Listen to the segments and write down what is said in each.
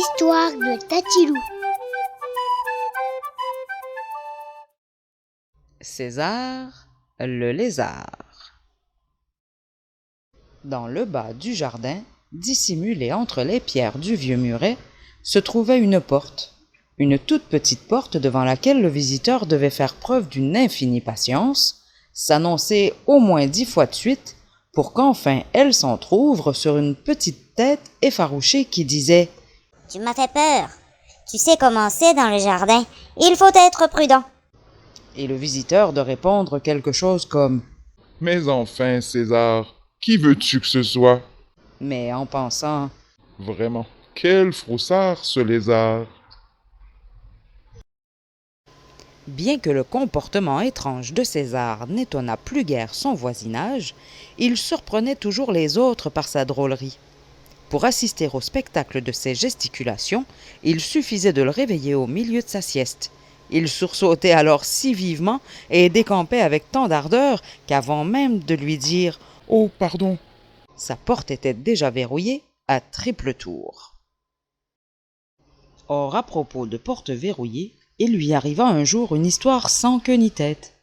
L'histoire de Tatilou. César le lézard. Dans le bas du jardin, dissimulée entre les pierres du vieux muret, se trouvait une porte, une toute petite porte devant laquelle le visiteur devait faire preuve d'une infinie patience, s'annoncer au moins 10 fois de suite, pour qu'enfin elle s'entr'ouvre sur une petite tête effarouchée qui disait « Tu m'as fait peur. Tu sais comment c'est dans le jardin. Il faut être prudent. » et le visiteur de répondre quelque chose comme « Mais enfin, César, qui veux-tu que ce soit? » mais en pensant « Vraiment, quel froussard, ce lézard! » Bien que le comportement étrange de César n'étonnât plus guère son voisinage, il surprenait toujours les autres par sa drôlerie. Pour assister au spectacle de ses gesticulations, il suffisait de le réveiller au milieu de sa sieste. Il sursautait alors si vivement et décampait avec tant d'ardeur qu'avant même de lui dire « Oh, pardon !» sa porte était déjà verrouillée à triple tour. Or, à propos de porte verrouillée, il lui arriva un jour une histoire sans queue ni tête.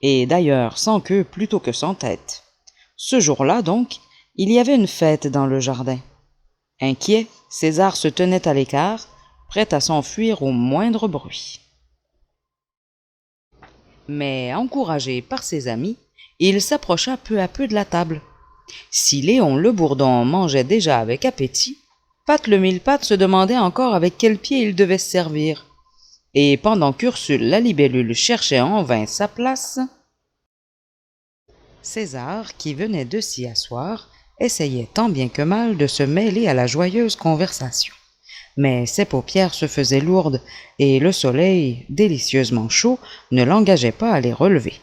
Et d'ailleurs sans queue plutôt que sans tête. Ce jour-là donc, il y avait une fête dans le jardin. Inquiet, César se tenait à l'écart, prêt à s'enfuir au moindre bruit. Mais encouragé par ses amis, il s'approcha peu à peu de la table. Si Léon le Bourdon mangeait déjà avec appétit, Pat le Mille-Pattes se demandait encore avec quel pied il devait se servir. Et pendant qu'Ursule la libellule cherchait en vain sa place, César, qui venait de s'y asseoir, essayait tant bien que mal de se mêler à la joyeuse conversation. Mais ses paupières se faisaient lourdes et le soleil, délicieusement chaud, ne l'engageait pas à les relever.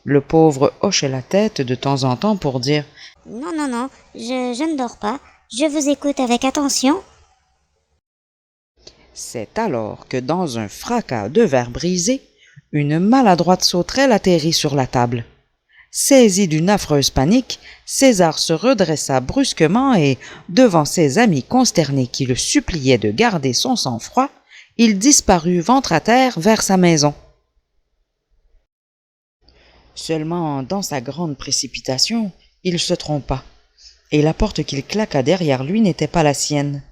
Le pauvre hochait la tête de temps en temps pour dire « Non, je ne dors pas. Je vous écoute avec attention. » C'est alors que dans un fracas de verre brisé, une maladroite sauterelle atterrit sur la table. Saisi d'une affreuse panique, César se redressa brusquement et, devant ses amis consternés qui le suppliaient de garder son sang-froid, il disparut ventre à terre vers sa maison. Seulement, dans sa grande précipitation, il se trompa, et la porte qu'il claqua derrière lui n'était pas la sienne.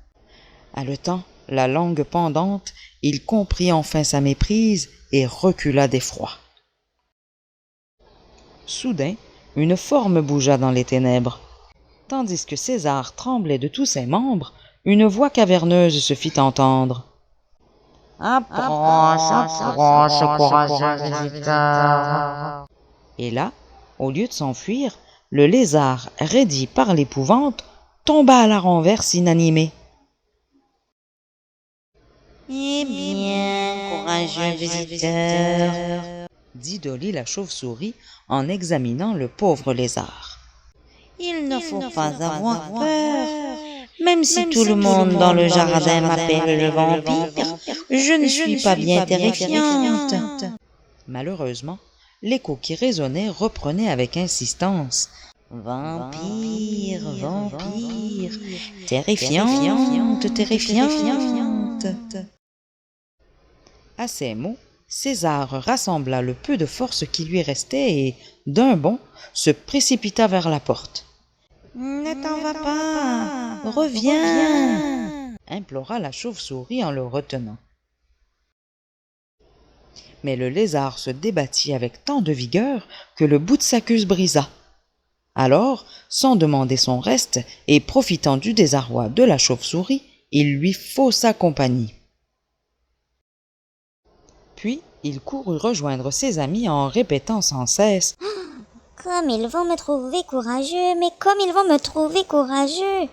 Haletant, la langue pendante, il comprit enfin sa méprise et recula d'effroi. Soudain, une forme bougea dans les ténèbres. Tandis que César tremblait de tous ses membres, une voix caverneuse se fit entendre. « Approche, courageux visiteur !» Et là, au lieu de s'enfuir, le lézard, raidi par l'épouvante, tomba à la renverse inanimé. « Eh bien, courageux visiteur, » dit Dolly la chauve-souris en examinant le pauvre lézard. « il ne faut pas avoir peur. Même si tout le monde dans le jardin m'appelle le vampire, je ne suis pas bien terrifiante. » Malheureusement, l'écho qui résonnait reprenait avec insistance. « Vampire, vampire, terrifiante, terrifiante. » À ces mots, César rassembla le peu de force qui lui restait et, d'un bond, se précipita vers la porte. « Ne t'en va pas, reviens !» implora la chauve-souris en le retenant. Mais le lézard se débattit avec tant de vigueur que le bout de sa queue se brisa. Alors, sans demander son reste et profitant du désarroi de la chauve-souris, il lui faussa compagnie. Puis, il courut rejoindre ses amis en répétant sans cesse « Comme ils vont me trouver courageux, mais comme ils vont me trouver courageux !»